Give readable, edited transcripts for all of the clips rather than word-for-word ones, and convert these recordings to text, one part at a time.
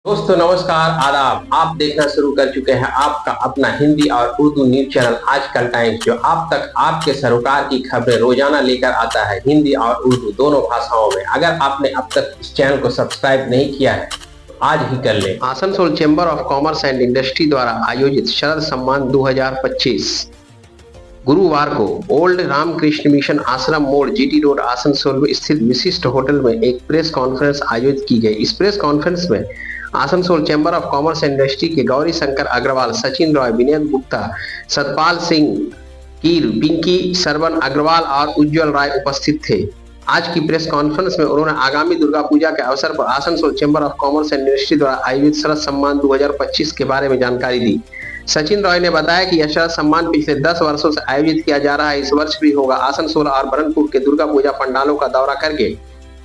दोस्तों नमस्कार आदाब। आप देखना शुरू कर चुके हैं आपका अपना हिंदी और उर्दू न्यूज चैनल आजकल टाइम्स, जो आप तक आपके सरोकार की खबरें रोजाना लेकर आता है हिंदी और उर्दू दोनों भाषाओं में। अगर आपने अब तक इस चैनल को सब्सक्राइब नहीं किया है तो आज ही कर लें। Asansol chamber of commerce and industry द्वारा आयोजित शरद सम्मान 2025 गुरुवार को ओल्ड रामकृष्ण मिशन आश्रम मोड़ जीटी रोड आसनसोल में स्थित विशिष्ट होटल में एक प्रेस कॉन्फ्रेंस आयोजित की गई। इस प्रेस कॉन्फ्रेंस में Asansol chamber of commerce and industry के गौरी शंकर अग्रवाल, सचिन रॉय, विनय गुप्ता, सतपाल सिंह कीर, पिंकी सरवन अग्रवाल और उज्जवल राय उपस्थित थे। आज की प्रेस कॉन्फ्रेंस में उन्होंने आगामी दुर्गा पूजा के अवसर पर Asansol chamber of commerce and industry द्वारा आयोजित शरद सम्मान 2025 के बारे में जानकारी दी। सचिन रॉय ने बताया कि यह शरद सम्मान पिछले 10 वर्षों से आयोजित किया जा रहा है। इस वर्ष भी होगा। आसनसोल और बरनपुर के दुर्गा पूजा पंडालों का दौरा करके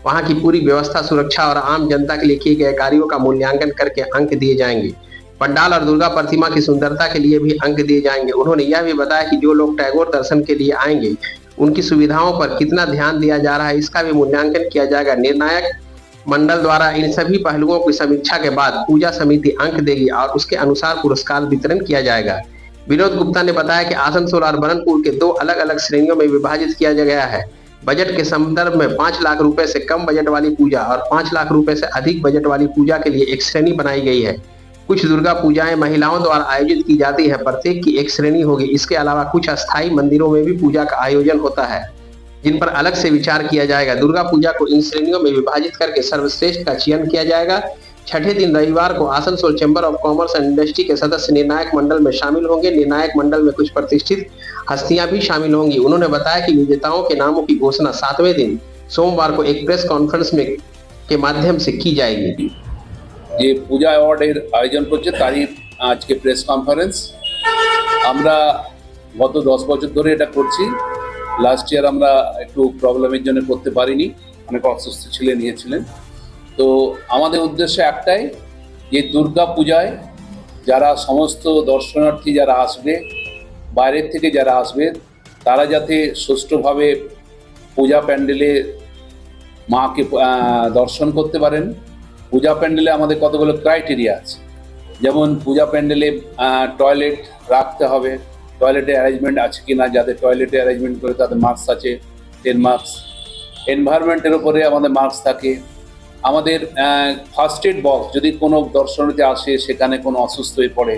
वहां की पूरी व्यवस्था, सुरक्षा और आम जनता के लिए किए गए कार्यों का मूल्यांकन करके अंक दिए जाएंगे। पंडाल और दुर्गा प्रतिमा की सुंदरता के लिए भी अंक दिए जाएंगे। उन्होंने यह भी बताया कि जो लोग टैगोर दर्शन के लिए आएंगे उनकी सुविधाओं पर कितना ध्यान दिया जा रहा है, इसका भी मूल्यांकन किया जाएगा। निर्णायक मंडल द्वारा इन सभी पहलुओं की समीक्षा के बाद पूजा समिति अंक देगी और उसके अनुसार पुरस्कार वितरण किया जाएगा। विनोद गुप्ता ने बताया कि आसनसोल और बरनपुर के 2 अलग अलग श्रेणियों में विभाजित किया गया है। बजट के संदर्भ में 5 लाख रुपए से कम बजट वाली पूजा और 5 लाख रुपए से अधिक बजट वाली पूजा के लिए एक श्रेणी बनाई गई है। कुछ दुर्गा पूजाएं महिलाओं द्वारा आयोजित की जाती है, प्रत्येक की एक श्रेणी होगी। इसके अलावा कुछ अस्थायी मंदिरों में भी पूजा का आयोजन होता है, जिन पर अलग से विचार किया जाएगा। दुर्गा पूजा को इन श्रेणियों में विभाजित करके सर्वश्रेष्ठ का चयन किया जाएगा। छठे दिन रविवार को Asansol chamber of commerce and industry के सदस्य निर्णायक मंडल में शामिल होंगे। निर्णायक मंडल में कुछ प्रतिष्ठित हस्तियां भी शामिल होंगी। उन्होंने बताया कि विजेताओं के नामों की घोषणा 7वें दिन सोमवार को एक प्रेस कॉन्फ्रेंस में के माध्यम से की जाएगी। ये पूजा अवार्डेर आयोजन করছে তারই আজকে প্রেস কনফারেন্স। আমরা গত 10 বছর ধরে এটা করছি। লাস্ট ইয়ার আমরা একটু প্রবলেমের জন্য করতে পারিনি, অনেক অসুস্থ ছিলেন। তো আমাদের উদ্দেশ্য একটাই যে দুর্গা পূজায় যারা সমস্ত দর্শনার্থী যারা আসবে, বাইরের থেকে যারা আসবে, তারা যাতে সুষ্ঠুভাবে পূজা প্যান্ডেলে মাকে দর্শন করতে পারেন। পূজা প্যান্ডেলে আমাদের কতগুলো ক্রাইটেরিয়া আছে, যেমন পূজা প্যান্ডেলে টয়লেট রাখতে হবে, টয়লেটে অ্যারেঞ্জমেন্ট আছে কিনা, যাদের টয়লেটে অ্যারেঞ্জমেন্ট করে তাদের মার্কস আছে 10 মার্কস। এনভায়রনমেন্টের উপরে আমাদের মার্কস থাকে। আমাদের ফার্স্ট এড বক্স, যদি কোনো দর্শনার্থী আসে সেখানে কোনো অসুস্থ হয়ে পড়ে,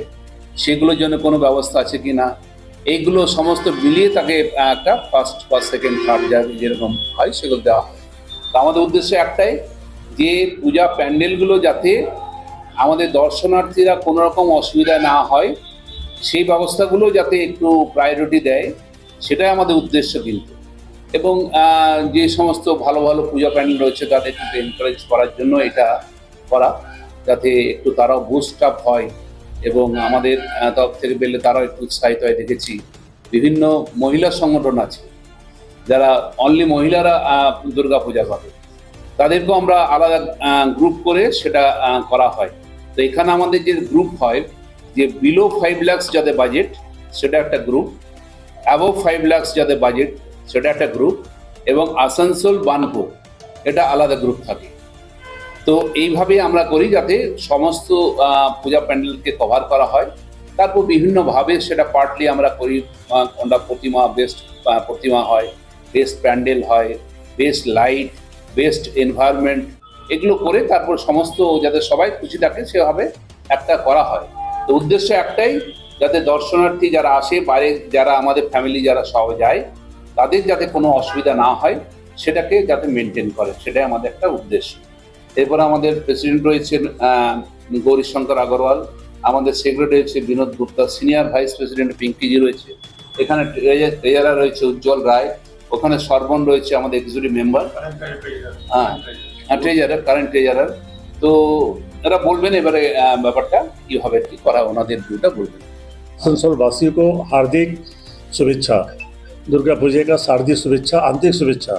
সেগুলোর জন্য কোনো ব্যবস্থা আছে কিনা, এইগুলো সমস্ত মিলিয়ে তাকে একটা ফার্স্ট বা সেকেন্ড থার্ড যেরকম হয় সেগুলো দেওয়া হয়। তো আমাদের উদ্দেশ্য একটাই যে পূজা প্যান্ডেলগুলো যাতে আমাদের দর্শনার্থীরা কোনো রকম অসুবিধা না হয়, সেই ব্যবস্থাগুলো যাতে একটু প্রায়োরিটি দেয়, সেটাই আমাদের উদ্দেশ্য কিন্তু। এবং যে সমস্ত ভালো ভালো পূজা প্যান্ডেল রয়েছে তাদের একটু এনকারেজ করার জন্য এটা করা, যাতে একটু তারাও বুস্ট আপ হয় এবং আমাদের তরফ থেকে পেলে তারাও একটু উৎসাহিত হয়। দেখেছি বিভিন্ন মহিলা সংগঠন আছে যারা অনলি মহিলারা দুর্গা পূজা করে, তাদেরকেও আমরা আলাদা গ্রুপ করে সেটা করা হয়। তো এখানে আমাদের যে গ্রুপ হয়, যে বিলো 5 লাখ যাদের বাজেট সেটা একটা গ্রুপ, অ্যাবভ 5 লাখ যাদের বাজেট সেটা একটা গ্রুপ, এবং আসানসোল বানপুর এটা আলাদা গ্রুপ থাকে। তো এইভাবে আমরা করি যাতে সমস্ত পূজা প্যান্ডেলকে কভার করা হয়। তারপর বিভিন্নভাবে সেটা পার্টলি আমরা করি। কোনটা প্রতিমা, বেস্ট প্রতিমা হয়, বেস্ট প্যান্ডেল হয়, বেস্ট লাইট, বেস্ট এনভায়রনমেন্ট, এগুলো করে তারপর সমস্ত যাতে সবাই খুশি থাকে সেভাবে একটা করা হয়। তো উদ্দেশ্য একটাই, যাতে দর্শনার্থী যারা আসে, বাইরে যারা আমাদের ফ্যামিলি যারা সব যায়, তাদের যাতে কোনো অসুবিধা না হয় সেটাকে যাতে মেনটেন করে, সেটাই আমাদের একটা উদ্দেশ্য। এরপর আমাদের প্রেসিডেন্ট রয়েছেন গৌরী শঙ্কর আগরওয়াল, আমাদের সেক্রেটারি হচ্ছে Binod Gupta, senior vice president পিঙ্কিজি রয়েছে, এখানে ট্রেজারার রয়েছে উজ্জ্বল রায়, ওখানে সর্বন রয়েছে আমাদের executive member, treasurer, current treasurer. তো এরা বলবেন এবারে ব্যাপারটা কীভাবে কি করা, ওনাদের দুটা বলবেন। आसनसोल वासियों को हार्दिक शुभेच्छा, दुर्गा पूजा का शारदीय शुभेच्छा, आंतरिक शुभेच्छा।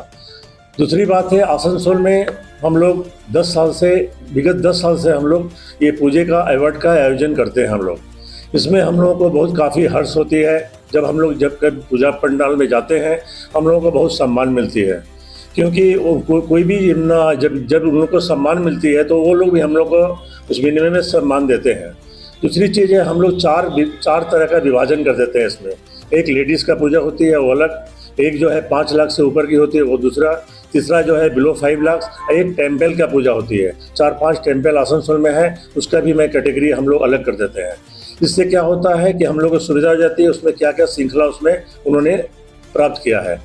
दूसरी बात है, आसनसोल में हम लोग विगत 10 साल से हम लोग ये पूजे का अवार्ड का आयोजन करते हैं। हम लोग इसमें हम लोगों को बहुत काफ़ी हर्ष होती है जब हम लोग पूजा पंडाल में जाते हैं, हम लोगों को बहुत सम्मान मिलती है। क्योंकि कोई भी जब उन लोग को सम्मान मिलती है तो वो लोग भी हम लोग को उस विनिमय में सम्मान देते हैं। दूसरी चीज़ है, हम लोग चार तरह का विभाजन कर देते हैं इसमें। एक लेडीज़ का पूजा होती है वो अलग, एक जो है 5 लाख से ऊपर की होती है वो दूसरा, तीसरा जो है बिलो 5 लाख, एक टेम्पल का पूजा होती है। 4-5 टेम्पल आसनसोल में है, उसका भी मैं कैटेगरी हम लोग अलग कर देते हैं। इससे क्या होता है कि हम लोग को सुविधा हो जाती है, उसमें क्या क्या श्रृंखला उसमें उन्होंने प्राप्त किया है।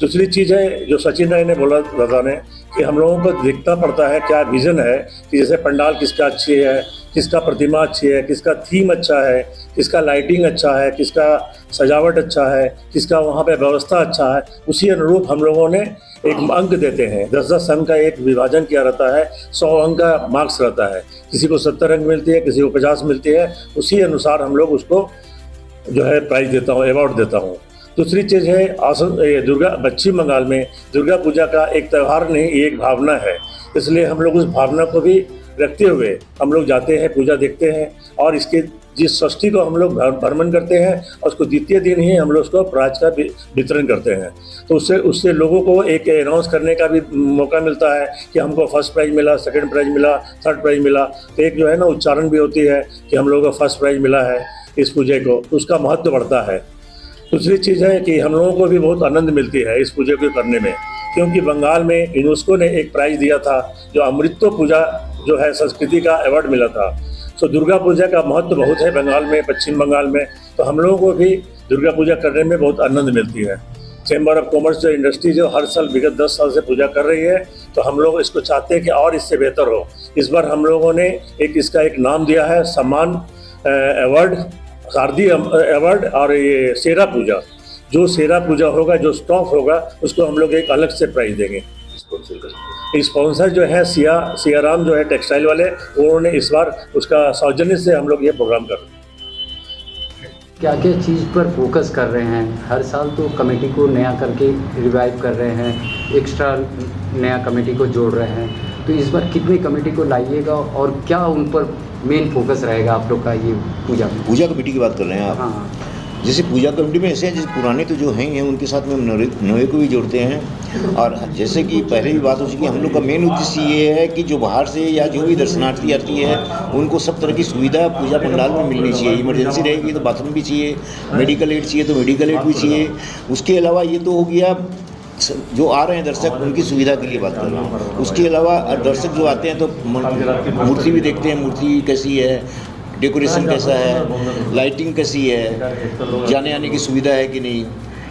दूसरी चीज़ है जो सचिन राय ने बोला दादा ने, कि हम लोगों को देखना पड़ता है क्या विज़न है, कि जैसे पंडाल किसका अच्छी है, किसका प्रतिमा अच्छी है, किसका थीम अच्छा है, किसका लाइटिंग अच्छा है, किसका सजावट अच्छा है, किसका वहाँ पे व्यवस्था अच्छा है। उसी अनुरूप हम लोगों ने एक अंक देते हैं। 10-10 अंक का एक विभाजन किया रहता है, 100 अंक का मार्क्स रहता है। किसी को 70 अंक मिलती है, किसी को 50 मिलती है। उसी अनुसार हम लोग उसको जो है प्राइज देता हूँ, अवार्ड देता हूँ। दूसरी चीज़ है पश्चिम बंगाल में दुर्गा पूजा का एक त्यौहार नहीं, ये एक भावना है। इसलिए हम लोग उस भावना को भी रखते हुए हम लोग जाते हैं, पूजा देखते हैं, और इसके जिस षष्ठी को हम लोग भ्रमण करते हैं और उसको द्वितीय दिन ही हम लोग उसको प्राइज का वितरण करते हैं। तो उससे लोगों को एक अनाउंस करने का भी मौका मिलता है कि हमको फर्स्ट प्राइज मिला, सेकंड प्राइज मिला, थर्ड प्राइज मिला। तो एक जो है ना उच्चारण भी होती है कि हम लोगों को फर्स्ट प्राइज मिला है इस पूजे को, तो उसका महत्व बढ़ता है। दूसरी चीज़ है कि हम लोगों को भी बहुत आनंद मिलती है इस पूजा को करने में, क्योंकि बंगाल में यूनेस्को ने एक प्राइज़ दिया था जो अमृतो पूजा जो है संस्कृति का अवार्ड मिला था। तो दुर्गा पूजा का महत्व बहुत है बंगाल में, पश्चिम बंगाल में। तो हम लोगों को भी दुर्गा पूजा करने में बहुत आनंद मिलती है। चैम्बर ऑफ कॉमर्स जो इंडस्ट्री जो हर साल विगत 10 साल से पूजा कर रही है, तो हम लोग इसको चाहते हैं कि और इससे बेहतर हो। इस बार हम लोगों ने इसका एक नाम दिया है सम्मान अवार्ड, शारदीय अवार्ड, और ये शेरा पूजा। जो शेरा पूजा होगा, जो स्टॉक होगा, उसको हम लोग एक अलग से प्राइज देंगे। स्पॉन्सर जो है सियाराम जो है टेक्सटाइल वाले, उन्होंने इस बार उसका सौजन्य से हम लोग ये प्रोग्राम कर रहे हैं। क्या क्या चीज़ पर फोकस कर रहे हैं? हर साल तो कमेटी को नया करके रिवाइव कर रहे हैं, एक्स्ट्रा नया कमेटी को जोड़ रहे हैं, तो इस बार कितनी कमेटी को लाइएगा और क्या उन पर मेन फोकस रहेगा आप लोग का ये पूजा कमेटी की बात कर रहे हैं आप? हाँ, जैसे पूजा कमेटी में ऐसे हैं, जैसे पुराने तो जो हैं उनके साथ में हम नए को भी जोड़ते हैं। और जैसे कि पहले भी बात हो चुकी है, हम लोग का मेन उद्देश्य ये है कि जो बाहर से या जो भी दर्शनार्थी आती है उनको सब तरह की सुविधा पूजा पंडाल में मिलनी चाहिए। इमरजेंसी रहेगी तो बाथरूम भी चाहिए, मेडिकल एड चाहिए तो मेडिकल एड भी चाहिए। उसके अलावा ये तो हो गया जो आ रहे हैं दर्शक, उनकी सुविधा के लिए बात कर रहा हूँ। उसके अलावा दर्शक जो आते हैं तो मूर्ति भी देखते हैं, मूर्ति कैसी है, डेकोरेशन कैसा है, लाइटिंग कैसी है, जाने आने की सुविधा है कि नहीं,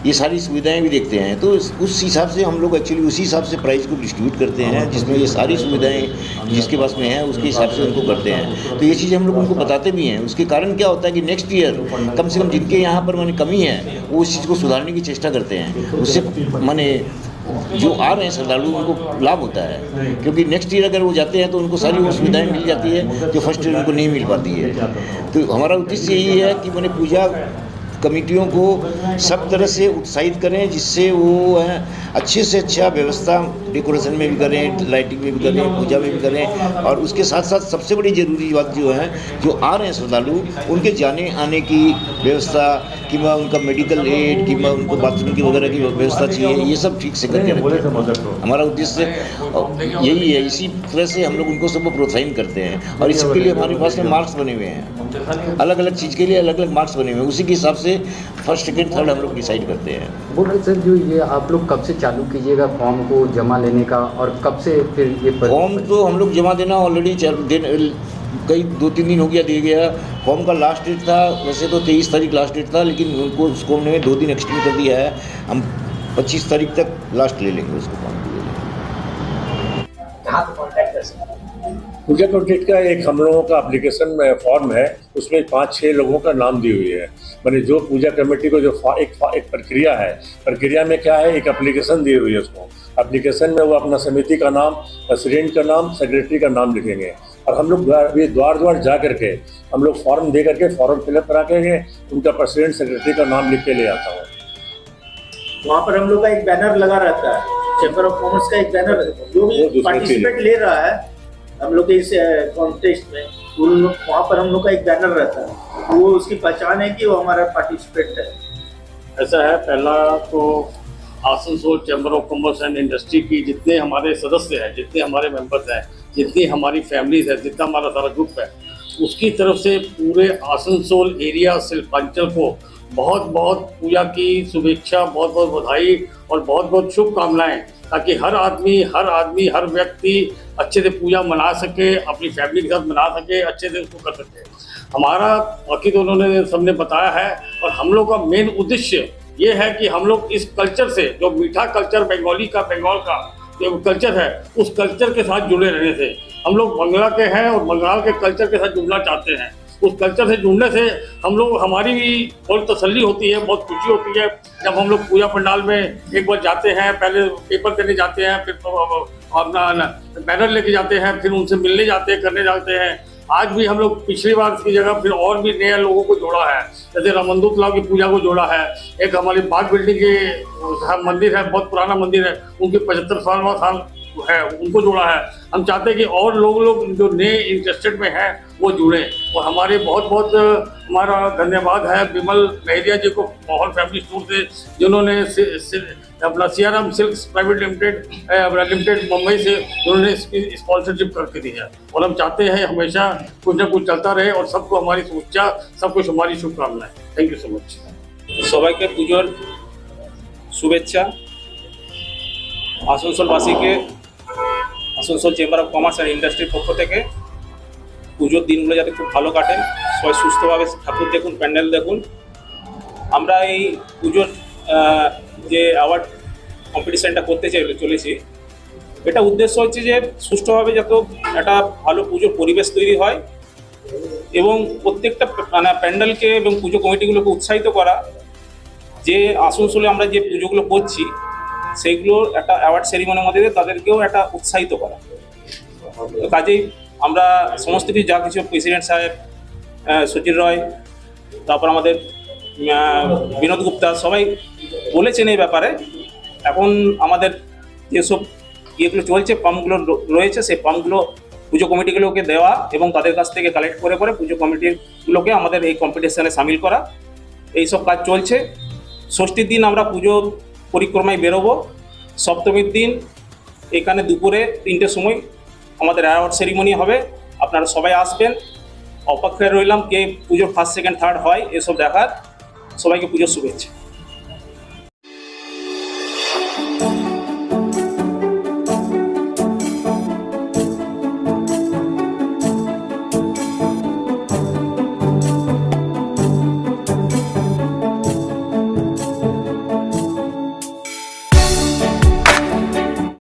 ये सारी सुविधाएं भी देखते हैं। तो उस हिसाब से हम लोग एक्चुअली उसी हिसाब से प्राइस को डिस्ट्रीब्यूट करते हैं, जिसमें ये सारी सुविधाएं जिसके पास में है उसके हिसाब से उनको करते हैं। तो ये चीज़ हम लोग उनको बताते भी हैं। उसके कारण क्या होता है कि नेक्स्ट ईयर कम से कम जिनके यहाँ पर माने कमी है वो उस चीज़ को सुधारने की चेष्टा करते हैं। उससे माने जो आ रहे हैं श्रद्धालु उनको लाभ होता है, क्योंकि नेक्स्ट ईयर अगर वो जाते हैं तो उनको सारी वो सुविधाएं मिल जाती है जो फर्स्ट ईयर उनको नहीं मिल पाती है। तो हमारा उद्देश्य यही है कि मैंने पूजा कमेटियों को सब तरह से उत्साहित करें, जिससे वो अच्छे से अच्छा व्यवस्था डेकोरेशन में भी करें, लाइटिंग में भी करें, पूजा में भी करें। और उसके साथ साथ सबसे बड़ी ज़रूरी बात जो है, जो आ रहे हैं श्रद्धालु उनके जाने आने की व्यवस्था, कि उनका मेडिकल एड, कि उनको बाथरूम की वगैरह की व्यवस्था चाहिए, ये सब ठीक से करके रखें। हमारा उद्देश्य यही है। इसी तरह से हम लोग उनको सबको प्रोत्साहित करते हैं। और इसके लिए हमारे पास में मार्क्स बने हुए हैं, अलग अलग चीज़ के लिए अलग अलग मार्क्स बने हुए हैं। उसी के हिसाब से फर्स्ट सेकंड थर्ड हम लोग डिसाइड करते हैं। बोल रहे सर, जो ये आप लोग कब से चालू कीजिएगा फॉर्म को जमा लेने का, और कब से फिर ये फॉर्म तो हम लोग जमा देना ऑलरेडी कई 2-3 दिन हो गया दिया गया। फॉर्म का लास्ट डेट था, वैसे तो 23 तारीख लास्ट डेट था, लेकिन उनको उसको हमने 2 दिन एक्सटेंड कर दिया है। हम 25 तारीख तक लास्ट ले लेंगे उसको फॉर्म के लिए। पूजा कॉन्ट्रैक्ट का एक हम लोगों का एप्लीकेशन में फॉर्म है, उसमें 5-6 लोगों का नाम दी हुई है। मैंने जो पूजा कमेटी को जो एक प्रक्रिया है, प्रक्रिया में क्या है, एक एप्लीकेशन दी हुई है। उसको एप्लीकेशन में वो अपना समिति का नाम, प्रेसिडेंट का नाम, सेक्रेटरी का नाम लिखेंगे। और हम लोग द्वार द्वार जा करके हम लोग फॉर्म दे करके फॉर्म फिलअप करा के उनका प्रेसिडेंट सेक्रेटरी का नाम लिख के ले आता हूँ। वहाँ पर हम लोग का एक बैनर लगा रहता है, चैम्बर ऑफ कॉमर्स का एक बैनर, जो भी पार्टिसिपेट ले रहा है हम लोग के इस कॉन्टेस्ट में, वहाँ पर हम लोग का एक बैनर रहता है, वो उसकी पहचान है कि वो हमारा पार्टिसिपेंट है। ऐसा है, पहला तो Asansol chamber of commerce and industry की जितने हमारे सदस्य हैं, जितने हमारे मेंबर्स हैं, जितनी हमारी फैमिलीज है, जितना हमारा सारा ग्रुप है, उसकी तरफ से पूरे आसनसोल एरिया शिल्पांचल को बहुत बहुत पूजा की शुभेच्छा, बहुत बहुत बधाई और बहुत बहुत शुभकामनाएं, ताकि हर आदमी हर व्यक्ति अच्छे से पूजा मना सके, अपनी फैमिली के साथ मना सके, अच्छे से उसको कर सके। हमारा बाकी तो उन्होंने सबने बताया है, और हम लोग का मेन उद्देश्य ये है कि हम लोग इस कल्चर से, जो मीठा कल्चर बंगाल का जो कल्चर है, उस कल्चर के साथ जुड़े रहने से, हम लोग बंगला के हैं और बंगाल के कल्चर के साथ जुड़ना चाहते हैं। उस कल्चर से जुड़ने से हमारी भी बहुत तसल्ली होती है, बहुत खुशी होती है जब हम लोग पूजा पंडाल में एक बार जाते हैं, पहले पेपर करने जाते हैं, फिर अपना बैनर लेके जाते हैं, फिर उनसे मिलने जाते हैं, करने जाते हैं। आज भी हम लोग पिछली बार की जगह फिर और भी नए लोगों को जोड़ा है, जैसे रामंदूत लाल की पूजा को जोड़ा है, एक हमारी बाग बिल्डिंग के मंदिर है, बहुत पुराना मंदिर है, उनके 75 साल है, उनको जोड़ा है। हम चाहते हैं कि और लोग जो नए इंटरेस्टेड में हैं वो जुड़े, और हमारे बहुत हमारा धन्यवाद है विमल मेहरिया जी को, मोहन फैमिली स्टोर से, जिन्होंने अपना Siyaram silks private limited Mumbai से उन्होंने इसकी स्पॉन्सरशिप करके दी है। और हम चाहते हैं हमेशा कुछ ना कुछ चलता रहे, और सबको हमारी शुभेच्छा, सबको हमारी शुभकामनाएं। Thank you so much. সবাইকে পুজোর শুভেচ্ছা। আসানসোলবাসীকে Asansol chamber of commerce and ইন্ডাস্ট্রির পক্ষ থেকে পুজোর দিনগুলো যাতে খুব ভালো কাটে, সবাই সুস্থভাবে ঠাকুর দেখুন, প্যান্ডেল দেখুন। আমরা এই পুজোর যে অ্যাওয়ার্ড কম্পিটিশানটা করতে চলেছি, এটা উদ্দেশ্য হচ্ছে যে সুষ্ঠুভাবে যাতে একটা ভালো পুজোর পরিবেশ তৈরি হয়, এবং প্রত্যেকটা প্যান্ডেলকে এবং পুজো কমিটিগুলোকে উৎসাহিত করা, যে আসানসোলে আমরা যে পুজোগুলো করছি সেইগুলোর একটা অ্যাওয়ার্ড সেরিমনির মধ্যে দিয়ে তাদেরকেও একটা উৎসাহিত করা। কাজেই আমরা সমস্ত কিছু যা কিছু প্রেসিডেন্ট সাহেব, সচিন রয়, তারপর আমাদের বিনোদ গুপ্তা সবাই বলেছেন এই ব্যাপারে। এখন আমাদের যেসব ইয়েগুলো চলছে, পাম্পগুলো রয়েছে, সেই পাম্পগুলো পুজো কমিটিগুলোকে দেওয়া এবং তাদের কাছ থেকে কালেক্ট করে পুজো কমিটিগুলোকে আমাদের এই কম্পিটিশানে সামিল করা, এইসব কাজ চলছে। ষষ্ঠীর দিন আমরা পুজো পরিক্রমায় বেরোবো। সপ্তমীর দিন এখানে দুপুরে 3টের সময় আমাদের অ্যাওয়ার্ড সেরিমনি হবে। আপনারা সবাই আসবেন, অপেক্ষায় রইলাম কে পুজোর ফার্স্ট, সেকেন্ড, থার্ড হয় এসব দেখার। সবাইকে পুজোর শুভেচ্ছা।